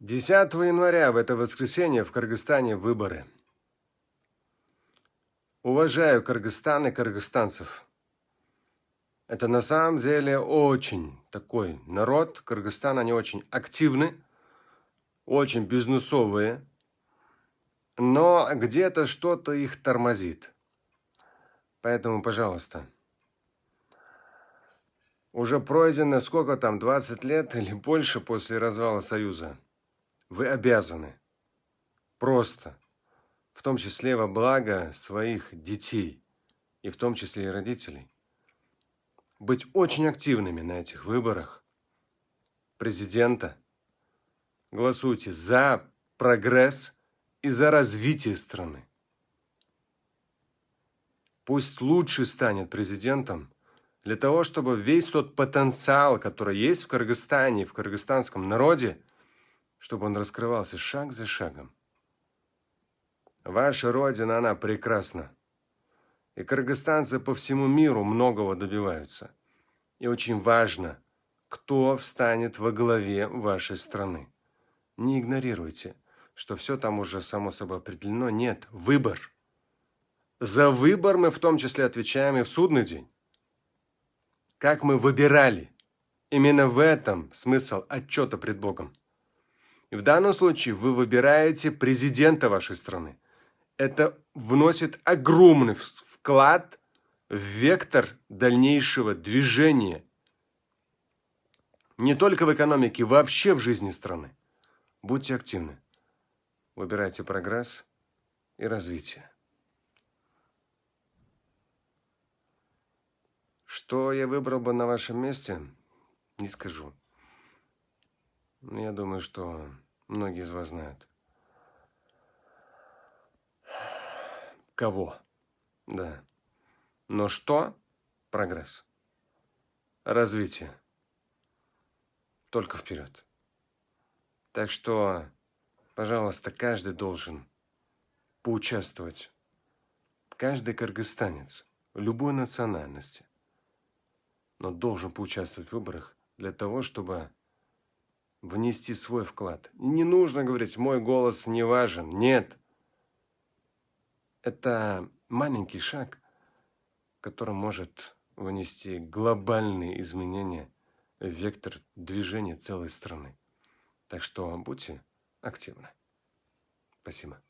10 января в это воскресенье в Кыргызстане выборы. Уважаю Кыргызстан и кыргызстанцев. Это на самом деле очень такой народ. Кыргызстан, они очень активны, очень бизнесовые, но где-то что-то их тормозит. Поэтому, пожалуйста, уже пройдено сколько там, 20 лет или больше после развала Союза. Вы обязаны просто, в том числе во благо своих детей, и в том числе и родителей, быть очень активными на этих выборах президента. Голосуйте за прогресс и за развитие страны. Пусть лучше станет президентом для того, чтобы весь тот потенциал, который есть в Кыргызстане и в кыргызстанском народе, чтобы он раскрывался шаг за шагом. Ваша родина, она прекрасна. И кыргызстанцы по всему миру многого добиваются. И очень важно, кто встанет во главе вашей страны. Не игнорируйте, что все там уже само собой определено. Нет, выбор. За выбор мы в том числе отвечаем и в судный день. Как мы выбирали. Именно в этом смысл отчета пред Богом. И в данном случае вы выбираете президента вашей страны. Это вносит огромный вклад в вектор дальнейшего движения. Не только в экономике, вообще в жизни страны. Будьте активны. Выбирайте прогресс и развитие. Что я выбрал бы на вашем месте, не скажу. Но я думаю, что многие из вас знают. Кого? Да. Но что? Прогресс. Развитие. Только вперед. Так что, пожалуйста, каждый должен поучаствовать. Каждый кыргызстанец, любой национальности, но должен поучаствовать в выборах для того, чтобы внести свой вклад. Не нужно говорить, мой голос не важен. Нет. Это маленький шаг, который может внести глобальные изменения в вектор движения целой страны. Так что будьте активны. Спасибо.